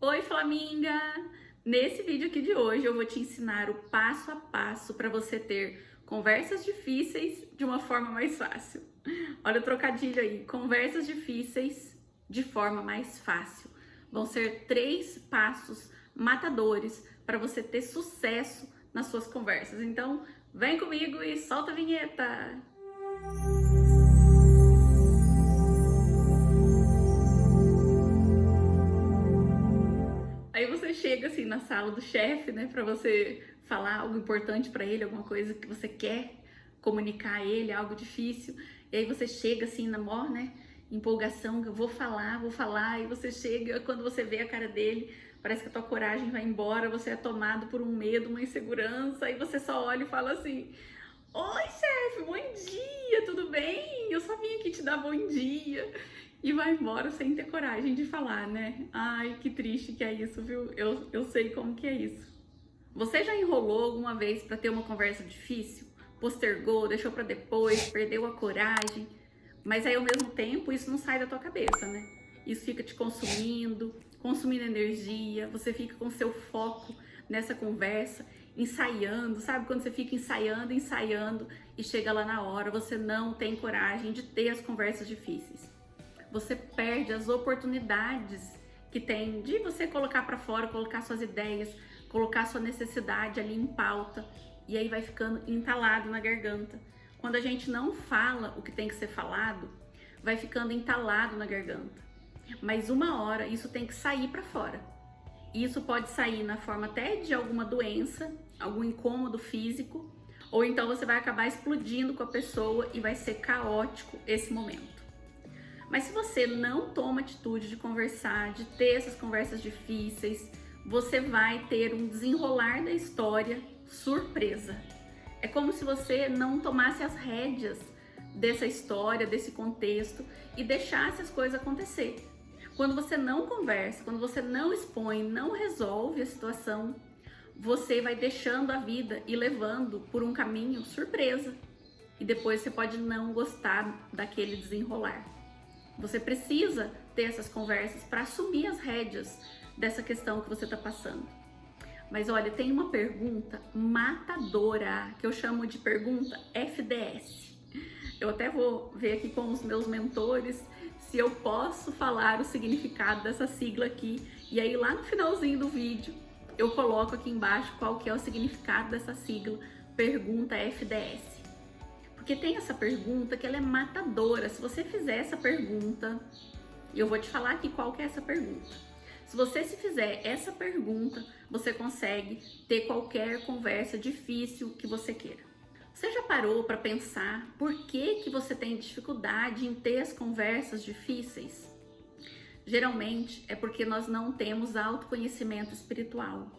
Oi, Flaminga! Nesse vídeo aqui de hoje eu vou te ensinar o passo a passo para você ter conversas difíceis de uma forma mais fácil. Olha o trocadilho aí, conversas difíceis de forma mais fácil. Vão ser 3 passos matadores para você ter sucesso nas suas conversas. Então, vem comigo e solta a vinheta! Aí você chega assim na sala do chefe, né, para você falar algo importante para ele, alguma coisa que você quer comunicar a ele, algo difícil. E aí você chega assim na maior, né, empolgação, que eu vou falar, e você chega, quando você vê a cara dele, parece que a tua coragem vai embora, você é tomado por um medo, uma insegurança, aí você só olha e fala assim: "Oi, chefe, bom dia, tudo bem? Eu só vim aqui te dar bom dia." E vai embora sem ter coragem de falar, né? Ai, que triste que é isso, viu? Eu sei como que é isso. Você já enrolou alguma vez para ter uma conversa difícil? Postergou, deixou para depois, perdeu a coragem, mas aí ao mesmo tempo isso não sai da tua cabeça, né? Isso fica te consumindo energia, você fica com seu foco nessa conversa, ensaiando, sabe? Quando você fica ensaiando e chega lá na hora, você não tem coragem de ter as conversas difíceis. Você perde as oportunidades que tem de você colocar para fora, colocar suas ideias, colocar sua necessidade ali em pauta, e aí vai ficando entalado na garganta. Quando a gente não fala o que tem que ser falado, vai ficando entalado na garganta. Mas uma hora isso tem que sair para fora. Isso pode sair na forma até de alguma doença, algum incômodo físico, ou então você vai acabar explodindo com a pessoa e vai ser caótico esse momento. Mas se você não toma atitude de conversar, de ter essas conversas difíceis, você vai ter um desenrolar da história surpresa. É como se você não tomasse as rédeas dessa história, desse contexto e deixasse as coisas acontecer. Quando você não conversa, quando você não expõe, não resolve a situação, você vai deixando a vida e levando por um caminho surpresa. E depois você pode não gostar daquele desenrolar. Você precisa ter essas conversas para assumir as rédeas dessa questão que você está passando. Mas olha, tem uma pergunta matadora, que eu chamo de pergunta FDS. Eu até vou ver aqui com os meus mentores se eu posso falar o significado dessa sigla aqui. E aí lá no finalzinho do vídeo eu coloco aqui embaixo qual que é o significado dessa sigla, pergunta FDS. Porque tem essa pergunta que ela é matadora. Se você fizer essa pergunta, e eu vou te falar aqui qual que é essa pergunta. Se você se fizer essa pergunta, você consegue ter qualquer conversa difícil que você queira. Você já parou para pensar por que você tem dificuldade em ter as conversas difíceis? Geralmente é porque nós não temos autoconhecimento espiritual.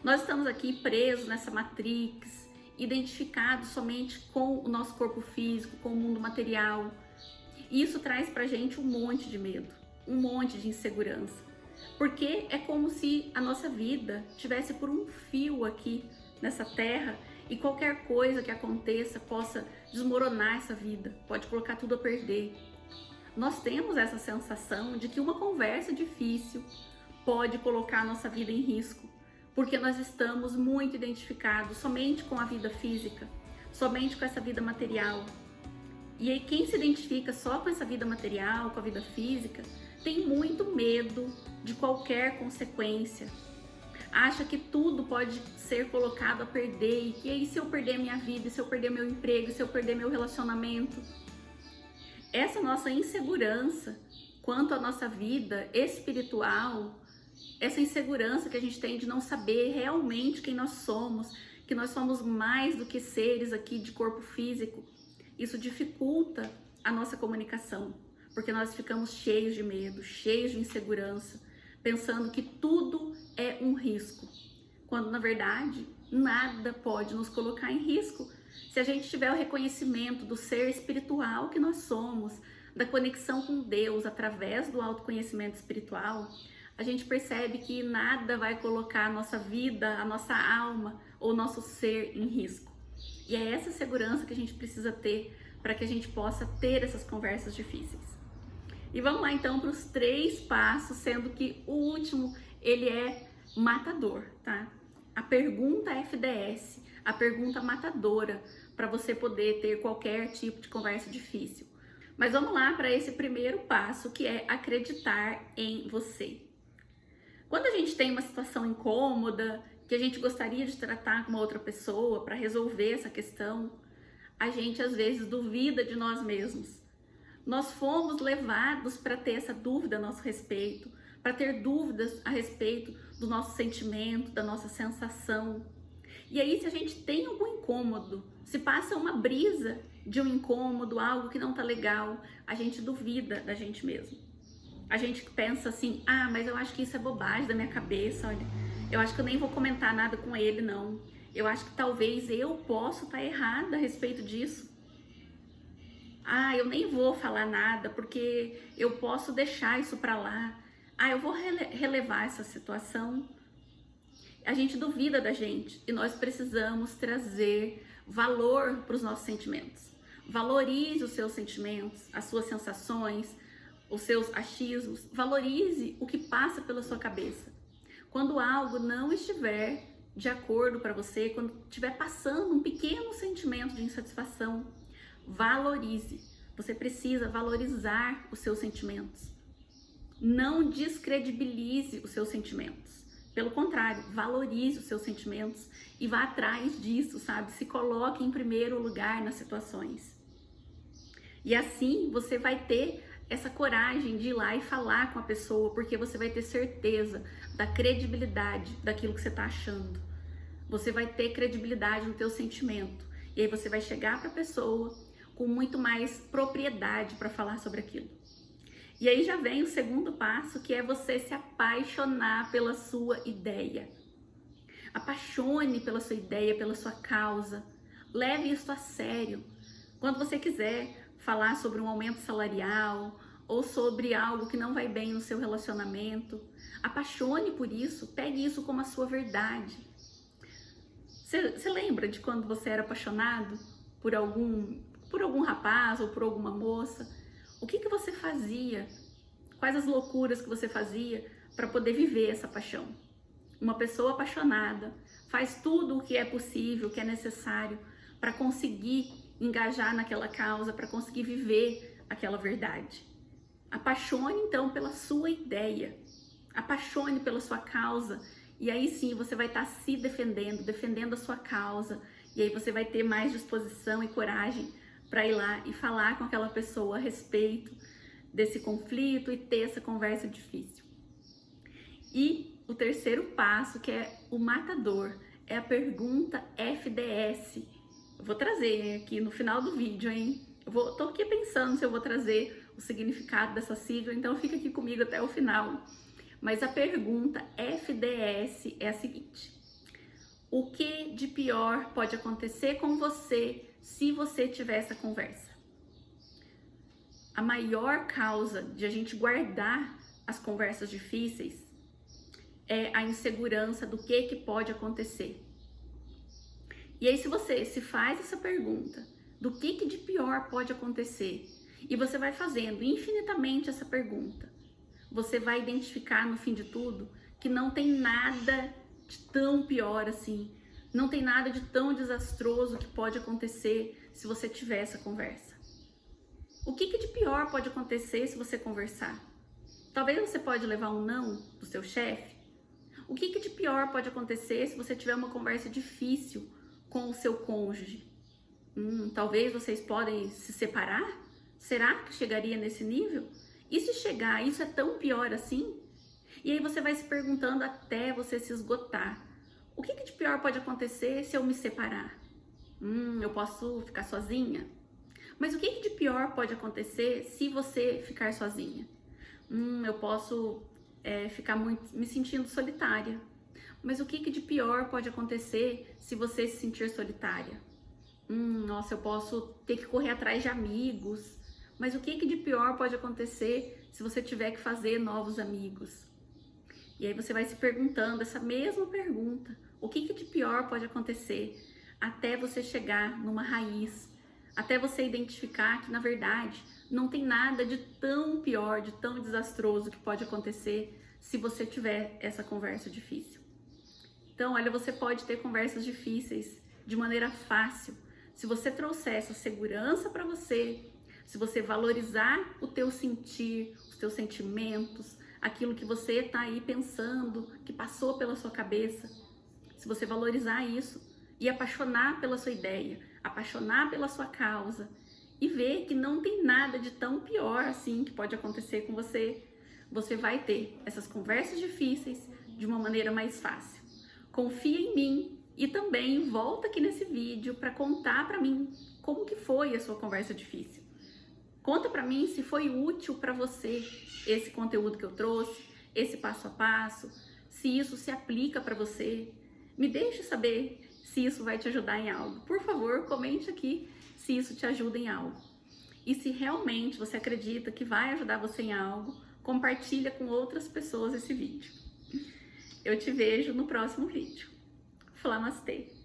Nós estamos aqui presos nessa matrix, identificado somente com o nosso corpo físico, com o mundo material. E isso traz pra gente um monte de medo, um monte de insegurança. Porque é como se a nossa vida tivesse por um fio aqui nessa terra e qualquer coisa que aconteça possa desmoronar essa vida, pode colocar tudo a perder. Nós temos essa sensação de que uma conversa difícil pode colocar a nossa vida em risco, porque nós estamos muito identificados somente com a vida física, somente com essa vida material. E aí quem se identifica só com essa vida material, com a vida física, tem muito medo de qualquer consequência. Acha que tudo pode ser colocado a perder, e que aí se eu perder minha vida, se eu perder meu emprego, se eu perder meu relacionamento. Essa nossa insegurança quanto à nossa vida espiritual, essa insegurança que a gente tem de não saber realmente quem nós somos, que nós somos mais do que seres aqui de corpo físico, isso dificulta a nossa comunicação, porque nós ficamos cheios de medo, cheios de insegurança, pensando que tudo é um risco, quando na verdade nada pode nos colocar em risco. Se a gente tiver o reconhecimento do ser espiritual que nós somos, da conexão com Deus através do autoconhecimento espiritual, a gente percebe que nada vai colocar a nossa vida, a nossa alma ou o nosso ser em risco. E é essa segurança que a gente precisa ter para que a gente possa ter essas conversas difíceis. E vamos lá então para os 3 passos, sendo que o último ele é matador, tá? A pergunta FDS, a pergunta matadora, para você poder ter qualquer tipo de conversa difícil. Mas vamos lá para esse primeiro passo, que é acreditar em você. Quando a gente tem uma situação incômoda, que a gente gostaria de tratar com uma outra pessoa para resolver essa questão, a gente às vezes duvida de nós mesmos. Nós fomos levados para ter essa dúvida a nosso respeito, para ter dúvidas a respeito do nosso sentimento, da nossa sensação. E aí, se a gente tem algum incômodo, se passa uma brisa de um incômodo, algo que não tá legal, a gente duvida da gente mesmo. A gente pensa assim, mas eu acho que isso é bobagem da minha cabeça, olha, eu acho que eu nem vou comentar nada com ele, não. Eu acho que talvez eu possa estar errada a respeito disso. Eu nem vou falar nada, porque eu posso deixar isso pra lá. Eu vou relevar essa situação. A gente duvida da gente e nós precisamos trazer valor para os nossos sentimentos. Valorize os seus sentimentos, as suas sensações, os seus achismos. Valorize o que passa pela sua cabeça. Quando algo não estiver de acordo para você, quando estiver passando um pequeno sentimento de insatisfação, valorize. Você precisa valorizar os seus sentimentos. Não descredibilize os seus sentimentos. Pelo contrário, valorize os seus sentimentos e vá atrás disso, sabe? Se coloque em primeiro lugar nas situações. E assim você vai ter essa coragem de ir lá e falar com a pessoa, porque você vai ter certeza da credibilidade daquilo que você está achando. Você vai ter credibilidade no teu sentimento. E aí você vai chegar para a pessoa com muito mais propriedade para falar sobre aquilo. E aí já vem o segundo passo, que é você se apaixonar pela sua ideia. Apaixone pela sua ideia, pela sua causa. Leve isso a sério. Quando você quiser falar sobre um aumento salarial ou sobre algo que não vai bem no seu relacionamento, apaixone por isso, pegue isso como a sua verdade. Você lembra de quando você era apaixonado por algum rapaz ou por alguma moça? O que você fazia? Quais as loucuras que você fazia para poder viver essa paixão? Uma pessoa apaixonada faz tudo o que é possível, o que é necessário para conseguir engajar naquela causa, para conseguir viver aquela verdade. Apaixone então pela sua ideia, apaixone pela sua causa, e aí sim você vai estar se defendendo a sua causa, e aí você vai ter mais disposição e coragem para ir lá e falar com aquela pessoa a respeito desse conflito e ter essa conversa difícil. E o terceiro passo, que é o matador, é a pergunta FDS. Eu vou trazer aqui no final do vídeo, hein? Tô aqui pensando se eu vou trazer o significado dessa sigla, então fica aqui comigo até o final. Mas a pergunta FDS é a seguinte: o que de pior pode acontecer com você se você tiver essa conversa? A maior causa de a gente guardar as conversas difíceis é a insegurança do que pode acontecer. E aí, se você se faz essa pergunta, do que de pior pode acontecer, e você vai fazendo infinitamente essa pergunta, você vai identificar no fim de tudo que não tem nada de tão pior assim, não tem nada de tão desastroso que pode acontecer se você tiver essa conversa. O que de pior pode acontecer se você conversar? Talvez você pode levar um não do seu chefe. O que de pior pode acontecer se você tiver uma conversa difícil com o seu cônjuge? Talvez vocês podem se separar? Será que chegaria nesse nível? E se chegar, isso é tão pior assim? E aí você vai se perguntando até você se esgotar. O que de pior pode acontecer se eu me separar? Eu posso ficar sozinha? Mas o que de pior pode acontecer se você ficar sozinha? Eu posso ficar me sentindo solitária. Mas o que de pior pode acontecer se você se sentir solitária? Nossa, eu posso ter que correr atrás de amigos. Mas o que de pior pode acontecer se você tiver que fazer novos amigos? E aí você vai se perguntando essa mesma pergunta. O que de pior pode acontecer até você chegar numa raiz, até você identificar que, na verdade, não tem nada de tão pior, de tão desastroso que pode acontecer se você tiver essa conversa difícil. Então, olha, você pode ter conversas difíceis de maneira fácil. Se você trouxer essa segurança para você, se você valorizar o teu sentir, os teus sentimentos, aquilo que você está aí pensando, que passou pela sua cabeça, se você valorizar isso e apaixonar pela sua ideia, apaixonar pela sua causa e ver que não tem nada de tão pior assim que pode acontecer com você, você vai ter essas conversas difíceis de uma maneira mais fácil. Confia em mim e também volta aqui nesse vídeo para contar para mim como que foi a sua conversa difícil. Conta para mim se foi útil para você esse conteúdo que eu trouxe, esse passo a passo, se isso se aplica para você. Me deixe saber se isso vai te ajudar em algo. Por favor, comente aqui se isso te ajuda em algo. E se realmente você acredita que vai ajudar você em algo, compartilha com outras pessoas esse vídeo. Eu te vejo no próximo vídeo. Namastê!